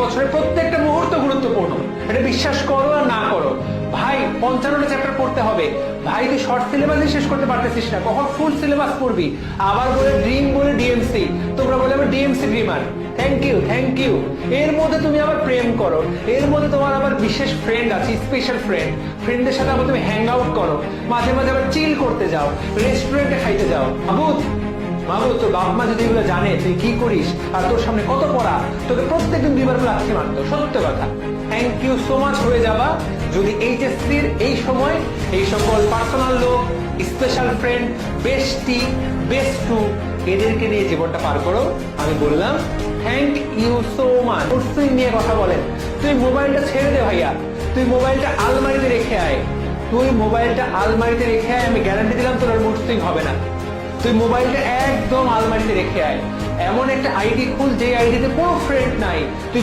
বছরের প্রত্যেকটা মুহূর্ত গুরুত্বপূর্ণ, এটা বিশ্বাস করো আর না করো। ভাই 55টা চ্যাপ্টার পড়তে হবে, ভাই তুই শর্ট সিলেবাসই শেষ করতে পারতেছিস না, কখন ফুল সিলেবাস পড়বি? আবার বলে ড্রিম বলে ডিএমসি, তোমরা বলে আবার DMC dreamer. Thank you thank you. এর মধ্যে তুমি আবার প্রেম করো, এর মধ্যে তোমার আবার বিশেষ ফ্রেন্ড আছে, স্পেশাল ফ্রেন্ড, ফ্রেন্ডের সাথে আবার তুমি হ্যাং আউট করো, মাঝে মাঝে আবার চিল করতে যাও, রেস্টুরেন্টে খাইতে যাও। মাহবুব মাহবুব, তোর বাপ মা যদি এগুলো জানে তুই কি করিস আর তোর সামনে কত পড়া, তোকে প্রত্যেকদিন 2বার করে লাথি মারতো, সত্য কথা। থ্যাংক ইউ সো মাচ হয়ে যাবা যদি এইচএসসির এই সময় এই সকল পার্সোনাল লোক, স্পেশাল ফ্রেন্ড, বেস্টি, বেস্টু এদেরকে নিয়ে জীবনটা পার করো। আমি বললাম থ্যাংক ইউ সো মাচ। মুডসুইং নিয়ে কথা বলেন, তুই মোবাইলটা ছেড়ে দে ভাইয়া, তুই মোবাইলটা আলমারিতে রেখে আয়, তুই মোবাইলটা আলমারিতে রেখে আয়, আমি গ্যারান্টি দিলাম তোর আর মুডসুইং হবে না। তুই মোবাইলটা একদম আলমারিতে রেখে আয়, এমন একটা আইডি খুল যে আইডিতে কোনো ফ্রেন্ড নাই, তুই